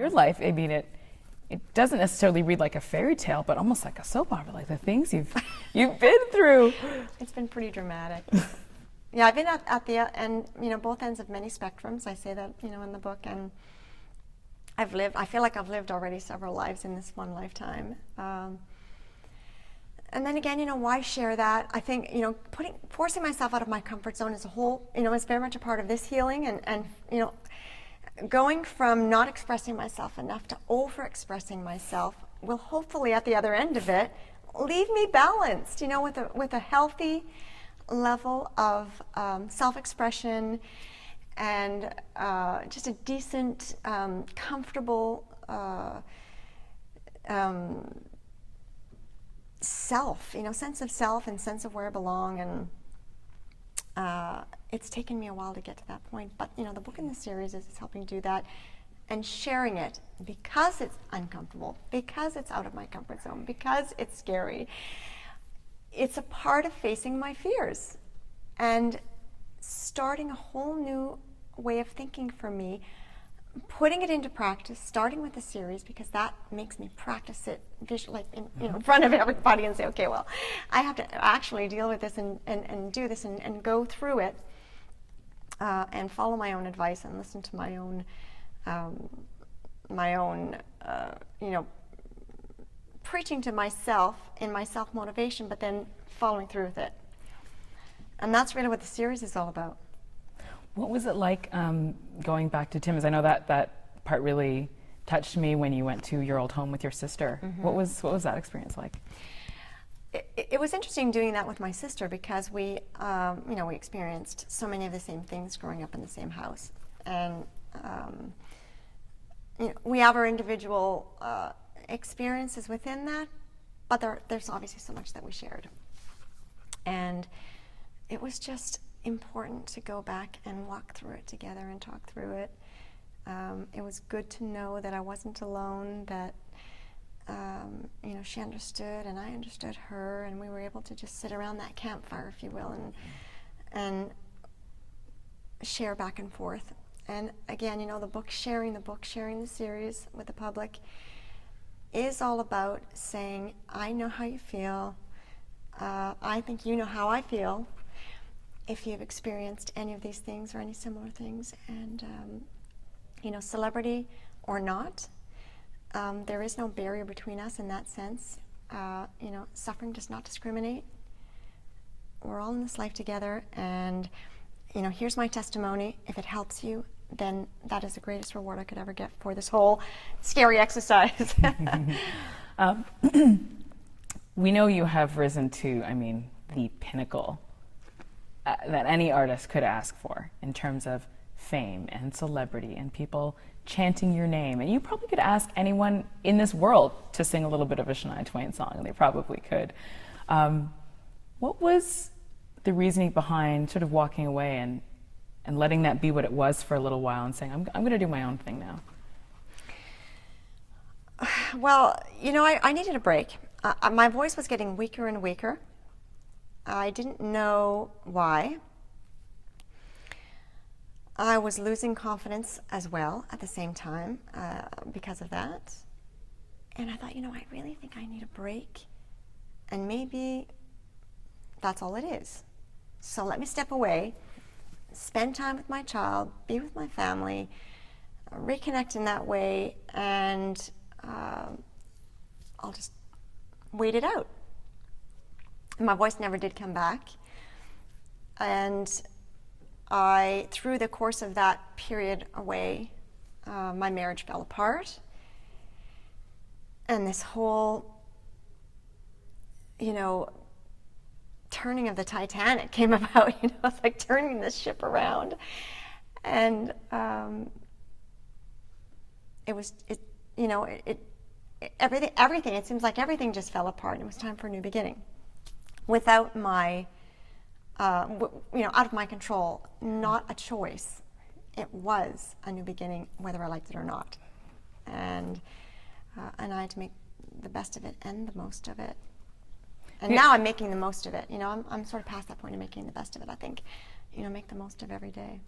Your life, I mean, it doesn't necessarily read like a fairy tale, but almost like a soap opera, like the things you've been through. It's been pretty dramatic. Yeah, I've been at the end, both ends of many spectrums. I say that, in the book, and I feel like I've lived already several lives in this one lifetime. And then again, why share that? I think, forcing myself out of my comfort zone as a whole, is very much a part of this healing, and going from not expressing myself enough to over-expressing myself will hopefully, at the other end of it, leave me balanced, with a healthy level of self-expression and just a decent, comfortable self, sense of self and sense of where I belong. And it's taken me a while to get to that point, but the book in the series is helping do that, and sharing it because it's uncomfortable, because it's out of my comfort zone, because it's scary. It's a part of facing my fears and starting a whole new way of thinking for me, putting it into practice, starting with the series, because that makes me practice it visually, in front of everybody, and say, okay, well, I have to actually deal with this and do this and go through it, and follow my own advice and listen to my own preaching to myself in my self-motivation, but then following through with it. And that's really what the series is all about. What was it like going back to Timmins? I know that part really touched me when you went to your old home with your sister. Mm-hmm. What was that experience like? It was interesting doing that with my sister, because we experienced so many of the same things growing up in the same house, and we have our individual experiences within that, but there's obviously so much that we shared, and it was just important to go back and walk through it together and talk through it. It was good to know that I wasn't alone, that she understood and I understood her, and we were able to just sit around that campfire, if you will, and share back and forth. And again, the book, sharing the series with the public is all about saying, I know how you feel. I think you know how I feel, if you've experienced any of these things or any similar things. And, celebrity or not, there is no barrier between us in that sense. Suffering does not discriminate. We're all in this life together, and, here's my testimony. If it helps you, then that is the greatest reward I could ever get for this whole scary exercise. We know you have risen to, the pinnacle that any artist could ask for in terms of fame and celebrity and people chanting your name. And you probably could ask anyone in this world to sing a little bit of a Shania Twain song, and they probably could. What was the reasoning behind sort of walking away and letting that be what it was for a little while and saying, I'm going to do my own thing now? Well, I needed a break. My voice was getting weaker and weaker. I didn't know why. I was losing confidence as well at the same time because of that. And I thought, I really think I need a break. And maybe that's all it is. So let me step away, spend time with my child, be with my family, reconnect in that way, and I'll just wait it out. My voice never did come back. And through the course of that period away, my marriage fell apart. And this whole, turning of the Titanic came about. It's like turning this ship around. And everything, it seems like everything just fell apart, and it was time for a new beginning. Without my, out of my control, not a choice. It was a new beginning, whether I liked it or not. And I had to make the best of it and the most of it. And now I'm making the most of it. I'm sort of past that point of making the best of it. I think, make the most of every day.